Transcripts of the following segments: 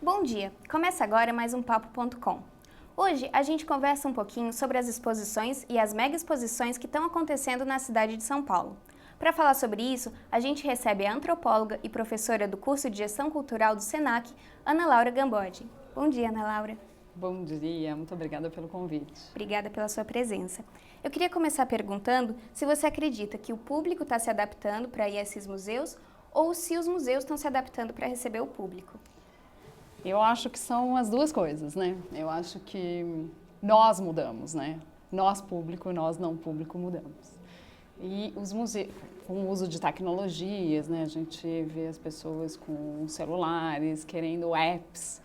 Bom dia! Começa agora mais um Papo.com. Hoje a gente conversa um pouquinho sobre as exposições e as mega exposições que estão acontecendo na cidade de São Paulo. Para falar sobre isso, a gente recebe a antropóloga e professora do curso de Gestão Cultural do SENAC, Ana Laura Gambodi. Bom dia, Ana Laura. Bom dia, muito obrigada pelo convite. Obrigada pela sua presença. Eu queria começar perguntando se você acredita que o público está se adaptando para ir a esses museus ou se os museus estão se adaptando para receber o público. Eu acho que são as duas coisas, né? Eu acho que nós mudamos, né? Nós público, nós não público mudamos. E os museus, com o uso de tecnologias, né? A gente vê as pessoas com celulares, querendo apps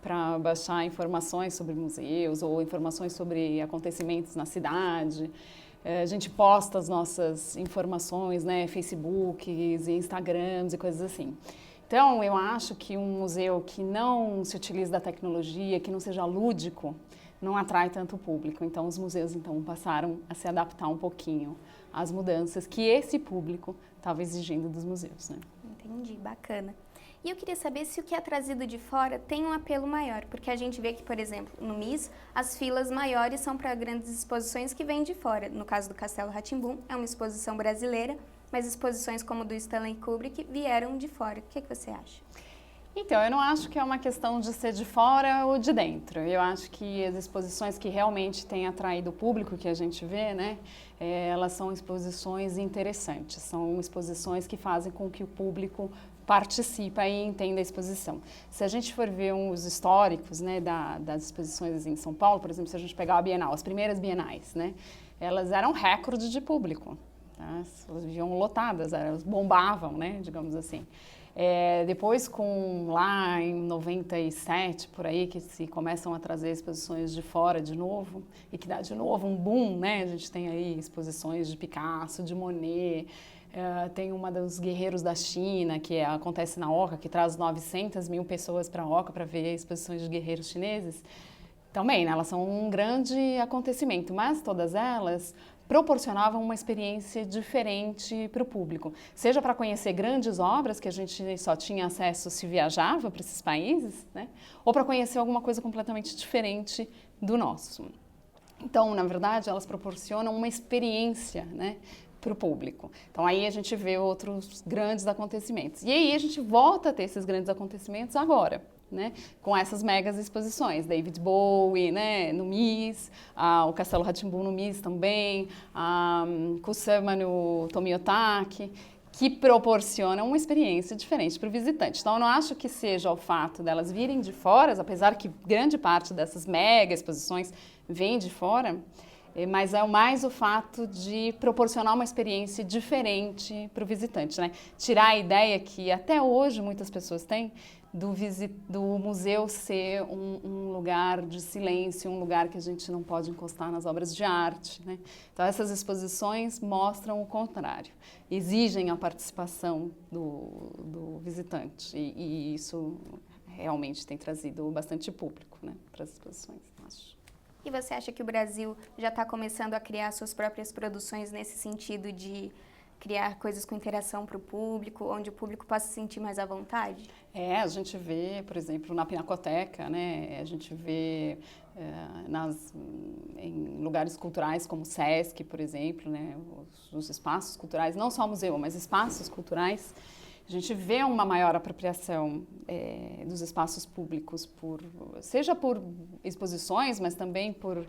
para baixar informações sobre museus ou informações sobre acontecimentos na cidade. A gente posta as nossas informações, né? Facebooks e Instagrams e coisas assim. Então, eu acho que um museu que não se utilize da tecnologia, que não seja lúdico, não atrai tanto o público. Então, os museus passaram a se adaptar um pouquinho às mudanças que esse público estava exigindo dos museus, né? Entendi, bacana. E eu queria saber se o que é trazido de fora tem um apelo maior, porque a gente vê que, por exemplo, no MIS, as filas maiores são para grandes exposições que vêm de fora. No caso do Castelo Rá-Tim-Bum, é uma exposição brasileira, mas exposições como do Stanley Kubrick vieram de fora. O que você acha? Então, eu não acho que é uma questão de ser de fora ou de dentro. Eu acho que as exposições que realmente têm atraído o público que a gente vê, né, elas são exposições interessantes, são exposições que fazem com que o público participe e entenda a exposição. Se a gente for ver os históricos, né, das exposições em São Paulo, por exemplo, se a gente pegar a Bienal, as primeiras bienais, né, elas eram recorde de público. Elas viviam lotadas, elas bombavam, né, digamos assim. Depois, lá em 97, por aí, que se começam a trazer exposições de fora de novo, e que dá de novo um boom, né? A gente tem aí exposições de Picasso, de Monet, tem uma dos Guerreiros da China, que acontece na Oca, que traz 900 mil pessoas para a Oca para ver exposições de guerreiros chineses. Também, né, elas são um grande acontecimento, mas todas elas proporcionavam uma experiência diferente para o público. Seja para conhecer grandes obras que a gente só tinha acesso se viajava para esses países, né, ou para conhecer alguma coisa completamente diferente do nosso. Então, na verdade, elas proporcionam uma experiência, né, para o público. Então, aí a gente vê outros grandes acontecimentos. E aí a gente volta a ter esses grandes acontecimentos agora, né, com essas megas exposições, David Bowie, né, no MIS, o Castelo Rá-Tim-Bum no MIS também, Kusama no Tomiotaki, que proporcionam uma experiência diferente para o visitante. Então, eu não acho que seja o fato delas virem de fora, apesar que grande parte dessas mega exposições vem de fora, mas é mais o fato de proporcionar uma experiência diferente para o visitante, né? Tirar a ideia que até hoje muitas pessoas têm do museu ser um lugar de silêncio, um lugar que a gente não pode encostar nas obras de arte, né? Então, essas exposições mostram o contrário, exigem a participação do visitante e isso realmente tem trazido bastante público, né, para as exposições, acho. E você acha que o Brasil já está começando a criar suas próprias produções nesse sentido de criar coisas com interação para o público, onde o público possa se sentir mais à vontade? A gente vê, por exemplo, na Pinacoteca, né, a gente vê em lugares culturais como o Sesc, por exemplo, né, os espaços culturais, não só museu, mas espaços culturais, a gente vê uma maior apropriação dos espaços públicos, seja por exposições, mas também por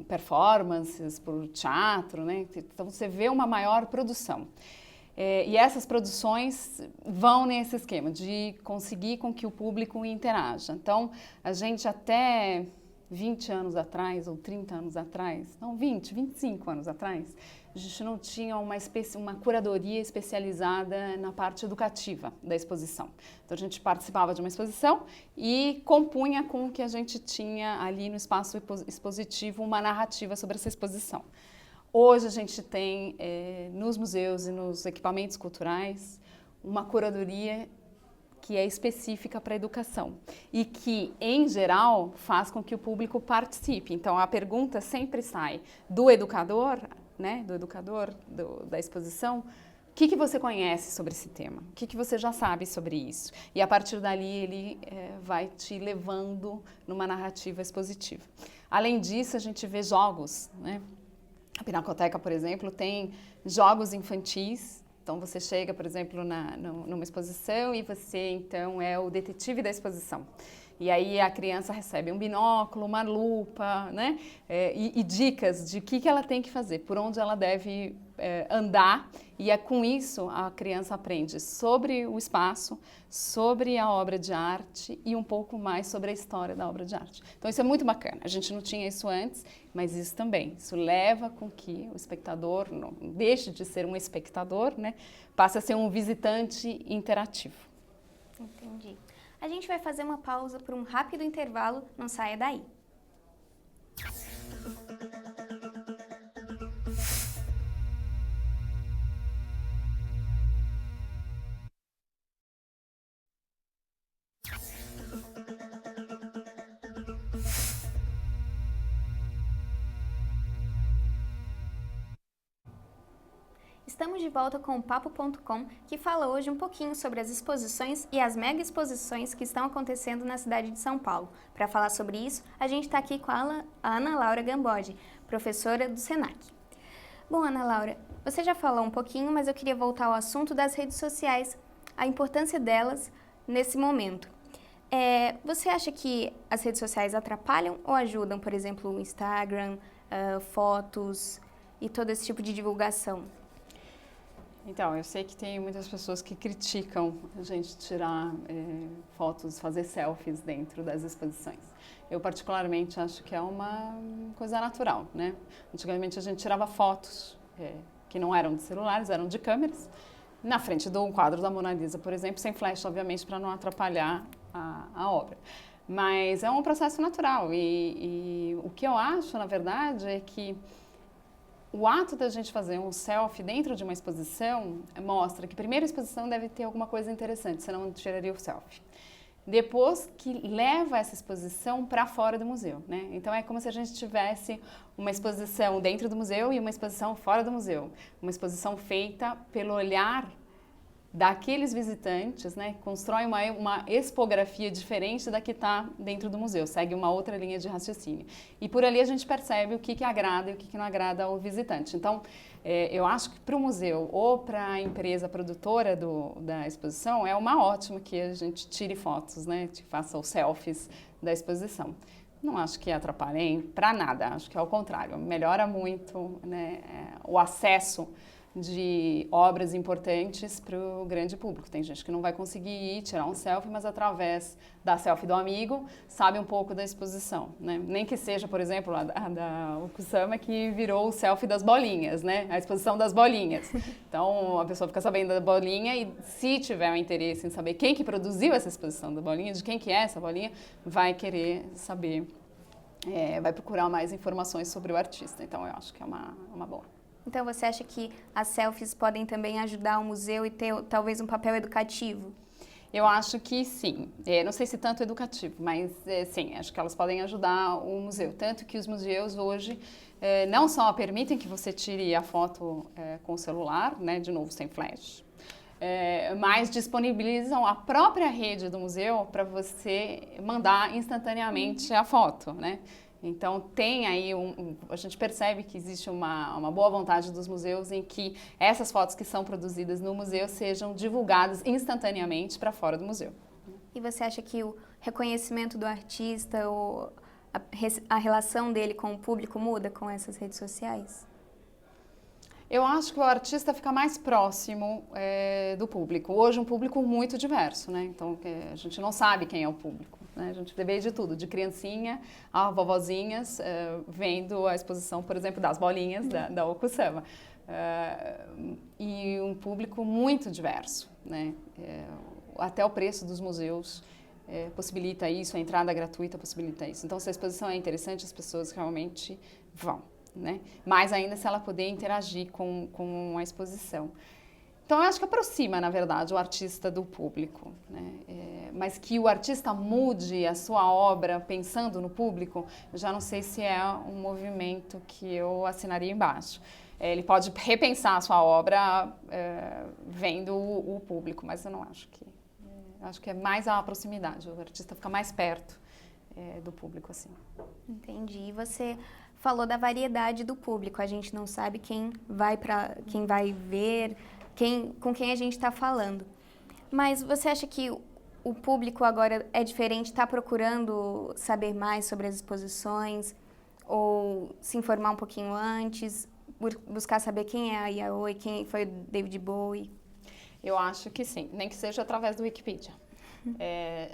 performances, por teatro, né? Então, você vê uma maior produção. E essas produções vão nesse esquema de conseguir com que o público interaja. Então, a gente até 20 anos atrás, ou 30 anos atrás, não, 25 anos atrás, a gente não tinha uma curadoria especializada na parte educativa da exposição. Então, a gente participava de uma exposição e compunha com o que a gente tinha ali no espaço expositivo uma narrativa sobre essa exposição. Hoje, a gente tem, nos museus e nos equipamentos culturais, uma curadoria que é específica para a educação e que, em geral, faz com que o público participe. Então, a pergunta sempre sai do educador, né, da exposição, o que você conhece sobre esse tema? O que você já sabe sobre isso? E a partir dali ele vai te levando numa narrativa expositiva. Além disso, a gente vê jogos, né? A Pinacoteca, por exemplo, tem jogos infantis. Então você chega, por exemplo, numa exposição e você então é o detetive da exposição. E aí a criança recebe um binóculo, uma lupa, né? E dicas de o que ela tem que fazer, por onde ela deve andar. E com isso a criança aprende sobre o espaço, sobre a obra de arte e um pouco mais sobre a história da obra de arte. Então isso é muito bacana. A gente não tinha isso antes, mas isso também. Isso leva com que o espectador não deixe de ser um espectador, né? Passe a ser um visitante interativo. Entendi. A gente vai fazer uma pausa por um rápido intervalo, não saia daí. Estamos de volta com o Papo.com, que fala hoje um pouquinho sobre as exposições e as mega exposições que estão acontecendo na cidade de São Paulo. Para falar sobre isso, a gente está aqui com a Ana Laura Gambode, professora do SENAC. Bom, Ana Laura, você já falou um pouquinho, mas eu queria voltar ao assunto das redes sociais, a importância delas nesse momento. Você acha que as redes sociais atrapalham ou ajudam, por exemplo, o Instagram, fotos e todo esse tipo de divulgação? Então, eu sei que tem muitas pessoas que criticam a gente tirar fotos, fazer selfies dentro das exposições. Eu, particularmente, acho que é uma coisa natural, né? Antigamente, a gente tirava fotos que não eram de celulares, eram de câmeras, na frente do quadro da Mona Lisa, por exemplo, sem flash, obviamente, para não atrapalhar a obra. Mas é um processo natural e o que eu acho, na verdade, é que o ato da gente fazer um selfie dentro de uma exposição mostra que, primeiro, a exposição deve ter alguma coisa interessante, senão não tiraria o selfie. Depois que leva essa exposição para fora do museu, né? Então é como se a gente tivesse uma exposição dentro do museu e uma exposição fora do museu. Uma exposição feita pelo olhar daqueles visitantes, né, constrói uma expografia diferente da que está dentro do museu, segue uma outra linha de raciocínio. E por ali a gente percebe o que agrada e o que não agrada ao visitante. Então, eu acho que para o museu ou para a empresa produtora da exposição é uma ótima que a gente tire fotos, né, que faça os selfies da exposição. Não acho que atrapalhe para nada, acho que é o contrário, melhora muito, né, o acesso de obras importantes para o grande público. Tem gente que não vai conseguir ir tirar um selfie, mas através da selfie do amigo sabe um pouco da exposição, né? Nem que seja, por exemplo, a da Okusama, que virou o selfie das bolinhas, né? A exposição das bolinhas. Então a pessoa fica sabendo da bolinha e, se tiver um interesse em saber quem que produziu essa exposição da bolinha, de quem que é essa bolinha, vai querer saber, vai procurar mais informações sobre o artista. Então eu acho que é uma boa. Então, você acha que as selfies podem também ajudar o museu e ter talvez um papel educativo? Eu acho que sim. Não sei se tanto educativo, mas sim, acho que elas podem ajudar o museu. Tanto que os museus hoje não só permitem que você tire a foto com o celular, né, de novo sem flash, mas disponibilizam a própria rede do museu para você mandar instantaneamente a foto, né? Então, tem aí a gente percebe que existe uma boa vontade dos museus em que essas fotos que são produzidas no museu sejam divulgadas instantaneamente para fora do museu. E você acha que o reconhecimento do artista ou a relação dele com o público muda com essas redes sociais? Eu acho que o artista fica mais próximo do público. Hoje, um público muito diverso, né? Então, a gente não sabe quem é o público. A gente vê de tudo, de criancinha a vovozinhas vendo a exposição, por exemplo, das bolinhas da Okusama. E um público muito diverso, né? Até o preço dos museus possibilita isso, a entrada gratuita possibilita isso. Então, se a exposição é interessante, as pessoas realmente vão, né? Mais ainda se ela puder interagir com a exposição. Então, eu acho que aproxima, na verdade, o artista do público, né? Mas que o artista mude a sua obra pensando no público, eu já não sei se é um movimento que eu assinaria embaixo. ele pode repensar a sua obra vendo o público, mas eu não acho que... acho que é mais a proximidade, o artista fica mais perto do público, assim. Entendi. E você falou da variedade do público, a gente não sabe quem vai ver, com quem a gente está falando. Mas você acha que o público agora é diferente, está procurando saber mais sobre as exposições, ou se informar um pouquinho antes, buscar saber quem é a Yaoi, quem foi o David Bowie? Eu acho que sim, nem que seja através do Wikipedia.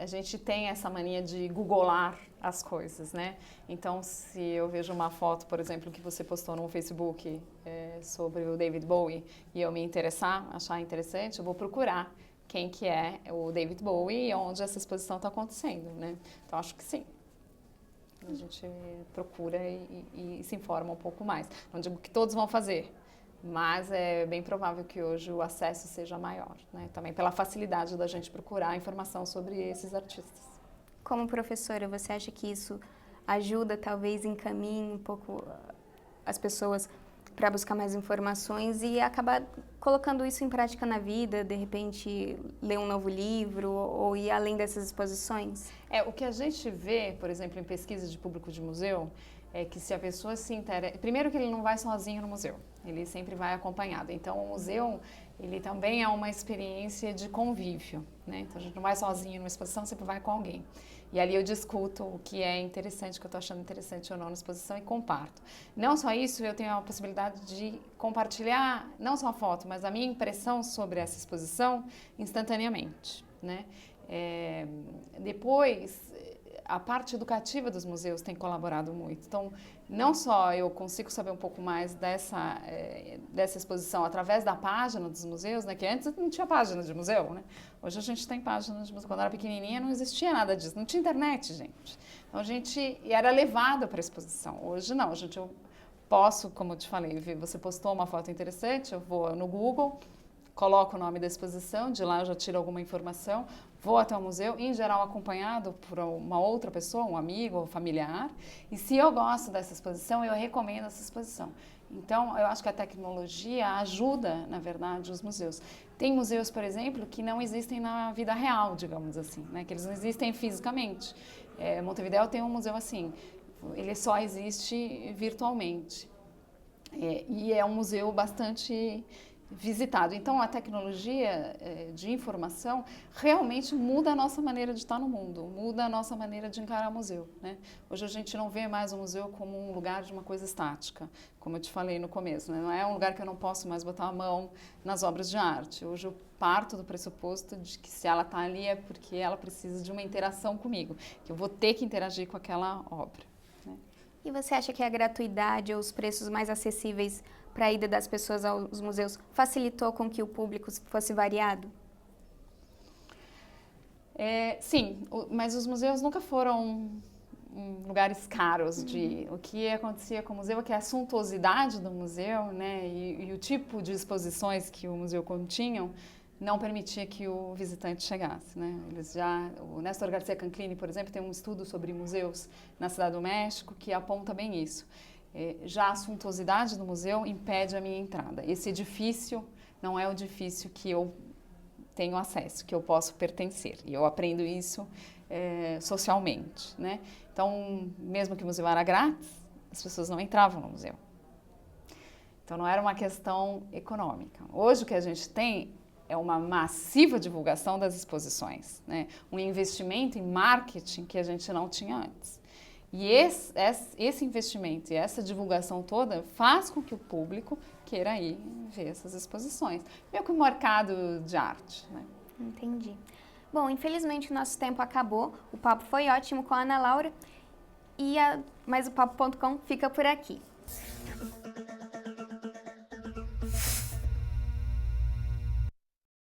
A gente tem essa mania de googlar as coisas, né? Então, se eu vejo uma foto, por exemplo, que você postou no Facebook sobre o David Bowie e eu me interessar, achar interessante, eu vou procurar quem que é o David Bowie e onde essa exposição está acontecendo, né? Então, acho que sim. A gente procura e se informa um pouco mais. Não digo que todos vão fazer, mas é bem provável que hoje o acesso seja maior, né? Também pela facilidade da gente procurar informação sobre esses artistas. Como professora, você acha que isso ajuda, talvez encaminhe um pouco as pessoas para buscar mais informações e acabar colocando isso em prática na vida, de repente ler um novo livro ou ir além dessas exposições? O que a gente vê, por exemplo, em pesquisa de público de museu, é que se a pessoa se interessa... Primeiro que ele não vai sozinho no museu, ele sempre vai acompanhado. Então, o museu, ele também é uma experiência de convívio, né? Então, a gente não vai sozinho numa exposição, sempre vai com alguém. E ali eu discuto o que é interessante, o que eu estou achando interessante ou não na exposição e comparto. Não só isso, eu tenho a possibilidade de compartilhar, não só a foto, mas a minha impressão sobre essa exposição instantaneamente, né? Depois, a parte educativa dos museus tem colaborado muito. Então, não só eu consigo saber um pouco mais dessa exposição através da página dos museus, né? Que antes não tinha página de museu, né? Hoje a gente tem página de museu. Quando eu era pequenininha não existia nada disso, não tinha internet, gente. Então, a gente era levado para a exposição. Hoje não, eu posso, como eu te falei, você postou uma foto interessante, eu vou no Google, coloco o nome da exposição, de lá eu já tiro alguma informação, vou até o museu, em geral acompanhado por uma outra pessoa, um amigo ou familiar, e se eu gosto dessa exposição, eu recomendo essa exposição. Então, eu acho que a tecnologia ajuda, na verdade, os museus. Tem museus, por exemplo, que não existem na vida real, digamos assim, né? Que eles não existem fisicamente. Montevidéu tem um museu assim, ele só existe virtualmente. E é um museu bastante visitado. Então, a tecnologia de informação realmente muda a nossa maneira de estar no mundo, muda a nossa maneira de encarar o museu, né? Hoje a gente não vê mais o museu como um lugar de uma coisa estática, como eu te falei no começo, né? Não é um lugar que eu não posso mais botar a mão nas obras de arte. Hoje eu parto do pressuposto de que se ela está ali é porque ela precisa de uma interação comigo, que eu vou ter que interagir com aquela obra, né? E você acha que a gratuidade ou os preços mais acessíveis para a ida das pessoas aos museus facilitou com que o público fosse variado? Sim, mas os museus nunca foram lugares caros. O que acontecia com o museu é que a suntuosidade do museu, né, e o tipo de exposições que o museu continha não permitia que o visitante chegasse, né? O Néstor Garcia Canclini, por exemplo, tem um estudo sobre museus na Cidade do México que aponta bem isso. Já a suntuosidade do museu impede a minha entrada. Esse edifício não é o edifício que eu tenho acesso, que eu posso pertencer. E eu aprendo isso socialmente, né? Então, mesmo que o museu era grátis, as pessoas não entravam no museu. Então, não era uma questão econômica. Hoje, o que a gente tem é uma massiva divulgação das exposições, né? Um investimento em marketing que a gente não tinha antes. E esse investimento e essa divulgação toda faz com que o público queira ir ver essas exposições. Meio que um mercado de arte, né? Entendi. Bom, infelizmente o nosso tempo acabou. O papo foi ótimo com a Ana Laura, mas o Papo.com fica por aqui.